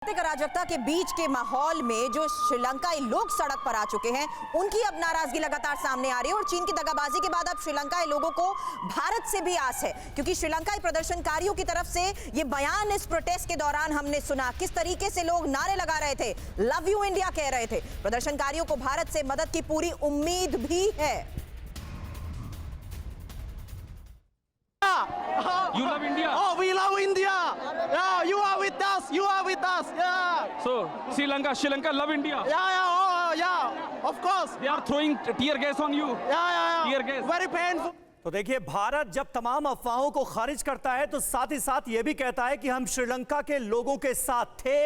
आर्थिक अराजकता के बीच के माहौल में जो श्रीलंकाई लोग सड़क पर आ चुके हैं, उनकी अब नाराजगी लगातार सामने आ रही है और चीन की दगाबाजी के बाद अब श्रीलंकाई लोगों को भारत से भी आस है, क्योंकि श्रीलंकाई प्रदर्शनकारियों की तरफ से ये बयान इस प्रोटेस्ट के दौरान हमने सुना, किस तरीके से लोग नारे लगा रहे थे, लव यू इंडिया कह रहे थे। प्रदर्शनकारियों को भारत से मदद की पूरी उम्मीद भी है। You love India? Oh, we love India. Yeah, you are with us. You are with us. Yeah. So, Sri Lanka love India? Yeah. Oh, yeah. Of course. They are throwing tear gas on you. Yeah. Tear gas. Very painful. तो देखिए, भारत जब तमाम अफवाहों को खारिज करता है तो साथ ही साथ ये भी कहता है कि हम श्रीलंका के लोगों के साथ थे,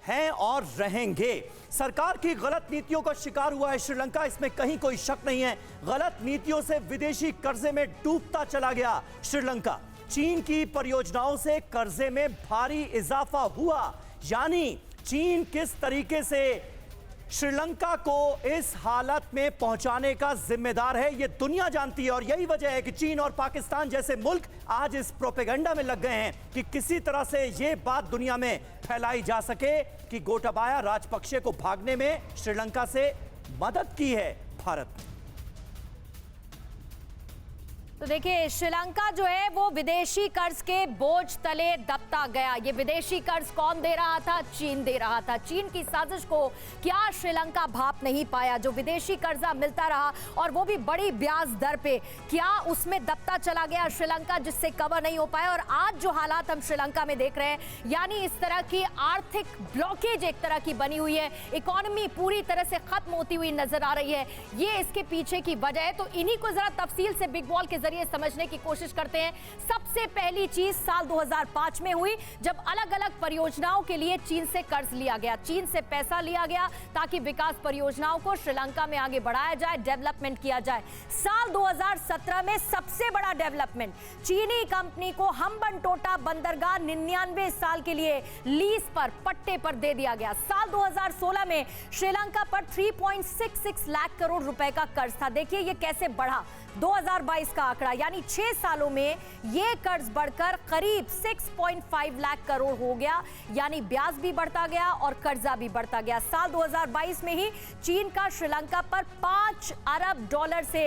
हैं और रहेंगे। सरकार की गलत नीतियों का शिकार हुआ है श्रीलंका, इसमें कहीं कोई शक नहीं है। गलत नीतियों से विदेशी कर्जे में डूबता चला गया श्रीलंका। चीन की परियोजनाओं से कर्जे में भारी इजाफा हुआ, यानी चीन किस तरीके से श्रीलंका को इस हालत में पहुंचाने का जिम्मेदार है, यह दुनिया जानती है। और यही वजह है कि चीन और पाकिस्तान जैसे मुल्क आज इस प्रोपेगेंडा में लग गए हैं कि किसी तरह से यह बात दुनिया में फैलाई जा सके कि गोटाबाया राजपक्षे को भागने में श्रीलंका से मदद की है भारत ने। तो देखिए, श्रीलंका जो है वो विदेशी कर्ज के बोझ तले दबता गया। ये विदेशी कर्ज कौन दे रहा था? चीन दे रहा था। चीन की साजिश को क्या श्रीलंका भाप नहीं पाया? जो विदेशी कर्जा मिलता रहा और वो भी बड़ी ब्याज दर पे, क्या उसमें दबता चला गया श्रीलंका, जिससे कवर नहीं हो पाया। और आज जो हालात हम श्रीलंका में देख रहे हैं, यानी इस तरह की आर्थिक ब्लॉकेज एक तरह की बनी हुई है, इकोनॉमी पूरी तरह से खत्म होती हुई नजर आ रही है, ये इसके पीछे की वजह है। तो इन्हीं को जरा तफसील से बिग बॉल के जरिए समझने की कोशिश करते हैं। सबसे पहली चीज साल 2005 में हुई, जब अलग अलग परियोजनाओं के लिए चीन से कर्ज लिया गया, चीन से पैसा लिया गया ताकि विकास परियोजनाओं को श्रीलंका में आगे बढ़ाया जाए, डेवलपमेंट किया जाए। साल 2017 में सबसे बड़ा डेवलपमेंट, चीनी कंपनी को हम्बनटोटा बंदरगाह 99 साल के लिए लीज पर, पट्टे पर दे दिया गया। साल 2016 में श्रीलंका पर 3.66 लाख करोड़ रुपए का कर्ज था। देखिए ये कैसे बढ़ा, 2022 का आंकड़ा, यानी 6 सालों में यह कर्ज बढ़कर करीब 6.5 लाख करोड़ हो गया, यानी ब्याज भी बढ़ता गया और कर्जा भी बढ़ता गया। साल 2022 में ही चीन का श्रीलंका पर $5 अरब से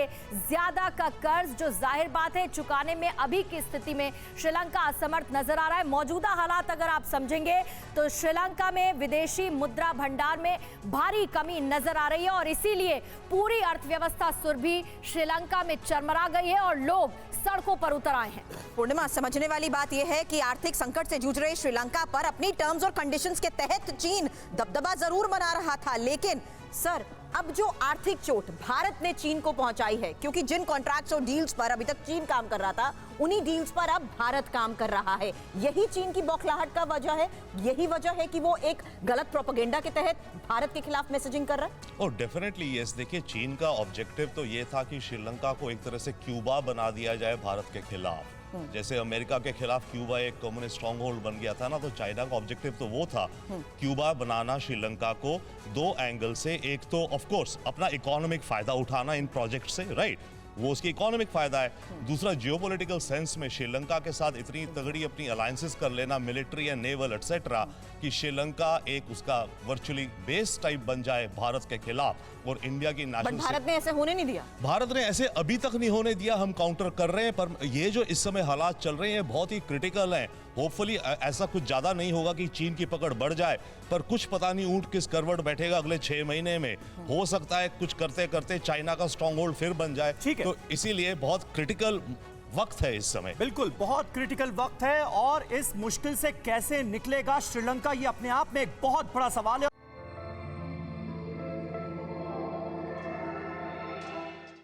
ज्यादा का कर्ज, जो जाहिर बात है चुकाने में अभी की स्थिति में श्रीलंका असमर्थ नजर आ रहा है। मौजूदा हालात अगर आप समझेंगे तो श्रीलंका में विदेशी मुद्रा भंडार में भारी कमी नजर आ रही है और इसीलिए पूरी अर्थव्यवस्था सुरभि श्रीलंका में चरमरा गई है और लोग सड़कों पर उतर आए हैं। पूर्णिमा, समझने वाली बात यह है कि आर्थिक संकट से जूझ रहे श्रीलंका पर अपनी टर्म्स और कंडीशंस के तहत चीन दबदबा जरूर बना रहा था, लेकिन सर अब जो आर्थिक चोट भारत ने चीन को पहुंचाई है, क्योंकि जिन कॉन्ट्रैक्ट्स और डील्स पर अभी तक चीन काम कर रहा था, उन्हीं डील्स पर अब भारत काम कर रहा है। यही चीन की बौखलाहट का वजह है, यही वजह है कि वो एक गलत प्रोपेगेंडा के तहत भारत के खिलाफ मैसेजिंग कर रहा है। और डेफिनेटली यस, देखिए चीन का ऑब्जेक्टिव तो ये था कि श्रीलंका को एक तरह से क्यूबा बना दिया जाए भारत के खिलाफ। जैसे अमेरिका के खिलाफ क्यूबा एक कम्युनिस्ट स्ट्रॉन्ग होल्ड बन गया था ना, तो चाइना का ऑब्जेक्टिव तो वो था, क्यूबा बनाना श्रीलंका को, दो एंगल से। एक तो ऑफ कोर्स अपना इकोनॉमिक फायदा उठाना इन प्रोजेक्ट से, राइट, वो उसकी इकोनॉमिक फायदा है। दूसरा, जियोपॉलिटिकल सेंस में श्रीलंका के साथ इतनी तगड़ी अपनी अलायंसेस कर लेना, मिलिट्री एंड नेवल एटसेट्रा, कि श्रीलंका एक उसका वर्चुअली बेस टाइप बन जाए भारत के खिलाफ और इंडिया की नेशनल। भारत ने ऐसे होने नहीं दिया, भारत ने ऐसे अभी तक नहीं होने दिया। हम काउंटर कर रहे हैं, पर ये जो इस समय हालात चल रहे हैं बहुत ही क्रिटिकल हैं। होपफुली ऐसा कुछ ज्यादा नहीं होगा कि चीन की पकड़ बढ़ जाए, पर कुछ पता नहीं ऊंट किस करवट बैठेगा अगले 6 महीने में। हो सकता है कुछ करते करते चाइना का स्ट्रॉन्ग होल्ड फिर बन जाए। ठीक है, तो इसीलिए बहुत क्रिटिकल वक्त है इस समय। बिल्कुल बहुत क्रिटिकल वक्त है और इस मुश्किल से कैसे निकलेगा श्रीलंका, ये अपने आप में एक बहुत बड़ा सवाल है।